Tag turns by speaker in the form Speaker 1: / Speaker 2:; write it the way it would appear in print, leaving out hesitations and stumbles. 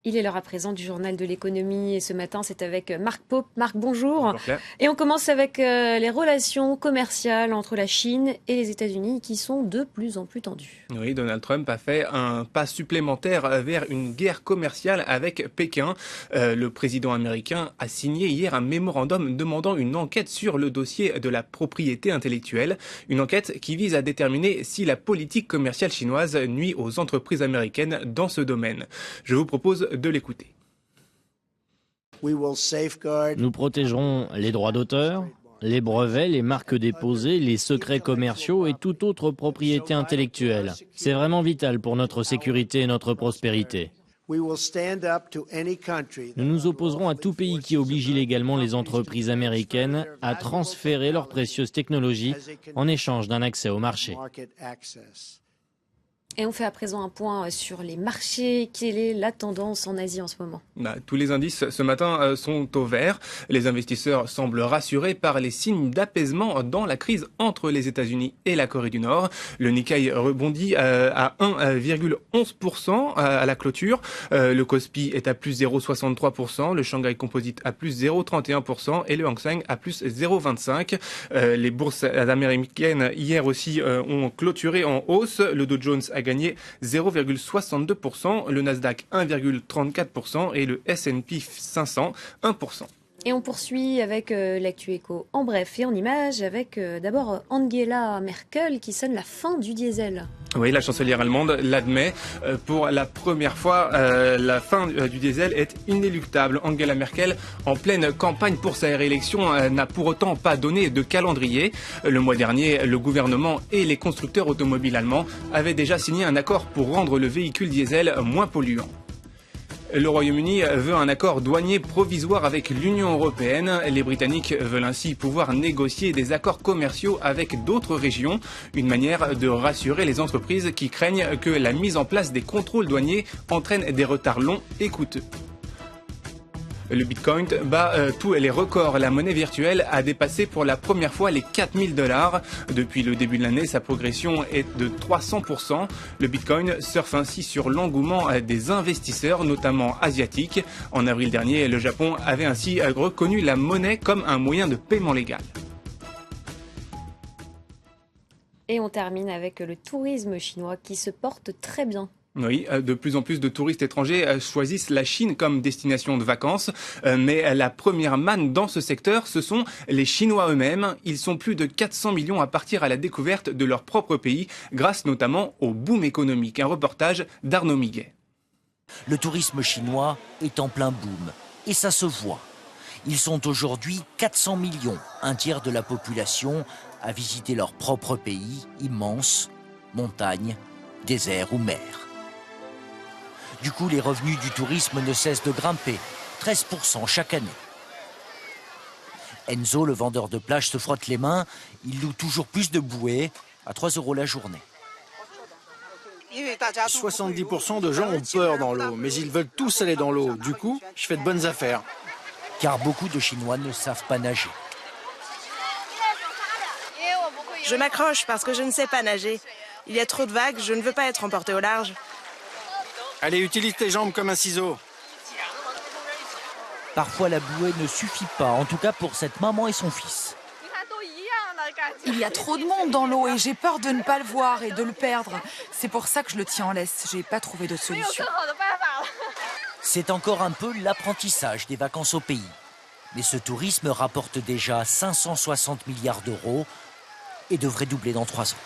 Speaker 1: Il est l'heure à présent du journal de l'économie et ce matin c'est avec Marc Pope. Marc, bonjour.
Speaker 2: Bonjour Claire.
Speaker 1: Et on commence avec les relations commerciales entre la Chine et les États-Unis qui sont de plus en plus tendues.
Speaker 2: Oui, Donald Trump a fait un pas supplémentaire vers une guerre commerciale avec Pékin. Le président américain a signé hier un mémorandum demandant une enquête sur le dossier de la propriété intellectuelle. Une enquête qui vise à déterminer si la politique commerciale chinoise nuit aux entreprises américaines dans ce domaine. Je vous propose de l'écouter.
Speaker 3: Nous protégerons les droits d'auteur, les brevets, les marques déposées, les secrets commerciaux et toute autre propriété intellectuelle. C'est vraiment vital pour notre sécurité et notre prospérité. Nous nous opposerons à tout pays qui oblige illégalement les entreprises américaines à transférer leurs précieuses technologies en échange d'un accès au marché.
Speaker 1: Et on fait à présent un point sur les marchés. Quelle est la tendance en Asie en ce moment?
Speaker 2: Tous les indices ce matin sont au vert. Les investisseurs semblent rassurés par les signes d'apaisement dans la crise entre les États-Unis et la Corée du Nord. Le Nikkei rebondit à 1,11% à la clôture. Le Kospi est à plus 0,63%. Le Shanghai Composite à plus 0,31% et le Hang Seng à plus 0,25%. Les bourses américaines hier aussi ont clôturé en hausse. Le Dow Jones a gagné 0,62%, le Nasdaq 1,34% et le S&P 500 1%.
Speaker 1: Et on poursuit avec l'actu éco en bref et en images avec d'abord Angela Merkel qui sonne la fin du diesel.
Speaker 2: Oui, la chancelière allemande l'admet. Pour la première fois, la fin du diesel est inéluctable. Angela Merkel, en pleine campagne pour sa réélection, n'a pour autant pas donné de calendrier. Le mois dernier, le gouvernement et les constructeurs automobiles allemands avaient déjà signé un accord pour rendre le véhicule diesel moins polluant. Le Royaume-Uni veut un accord douanier provisoire avec l'Union européenne. Les Britanniques veulent ainsi pouvoir négocier des accords commerciaux avec d'autres régions. Une manière de rassurer les entreprises qui craignent que la mise en place des contrôles douaniers entraîne des retards longs et coûteux. Le Bitcoin bat tous les records. La monnaie virtuelle a dépassé pour la première fois les $4000. Depuis le début de l'année, sa progression est de 300%. Le Bitcoin surfe ainsi sur l'engouement des investisseurs, notamment asiatiques. En avril dernier, le Japon avait ainsi reconnu la monnaie comme un moyen de paiement légal.
Speaker 1: Et on termine avec le tourisme chinois qui se porte très bien.
Speaker 2: Oui, de plus en plus de touristes étrangers choisissent la Chine comme destination de vacances, mais la première manne dans ce secteur, ce sont les Chinois eux-mêmes. Ils sont plus de 400 millions à partir à la découverte de leur propre pays, grâce notamment au boom économique. Un reportage d'Arnaud Miguet.
Speaker 4: Le tourisme chinois est en plein boom, et ça se voit. Ils sont aujourd'hui 400 millions, un tiers de la population, à visiter leur propre pays, immense, montagnes, déserts ou mer. Du coup, les revenus du tourisme ne cessent de grimper, 13% chaque année. Enzo, le vendeur de plage, se frotte les mains. Il loue toujours plus de bouées, à 3 € la journée.
Speaker 5: 70% de gens ont peur dans l'eau, mais ils veulent tous aller dans l'eau. Du coup, je fais de bonnes affaires.
Speaker 4: Car beaucoup de Chinois ne savent pas nager.
Speaker 6: Je m'accroche parce que je ne sais pas nager. Il y a trop de vagues, je ne veux pas être emporté au large.
Speaker 5: Allez, utilise tes jambes comme un ciseau.
Speaker 4: Parfois, la bouée ne suffit pas, en tout cas pour cette maman et son fils.
Speaker 7: Il y a trop de monde dans l'eau et j'ai peur de ne pas le voir et de le perdre. C'est pour ça que je le tiens en laisse. J'ai pas trouvé d'autre solution.
Speaker 4: C'est encore un peu l'apprentissage des vacances au pays. Mais ce tourisme rapporte déjà 560 milliards d'euros et devrait doubler dans 3 ans.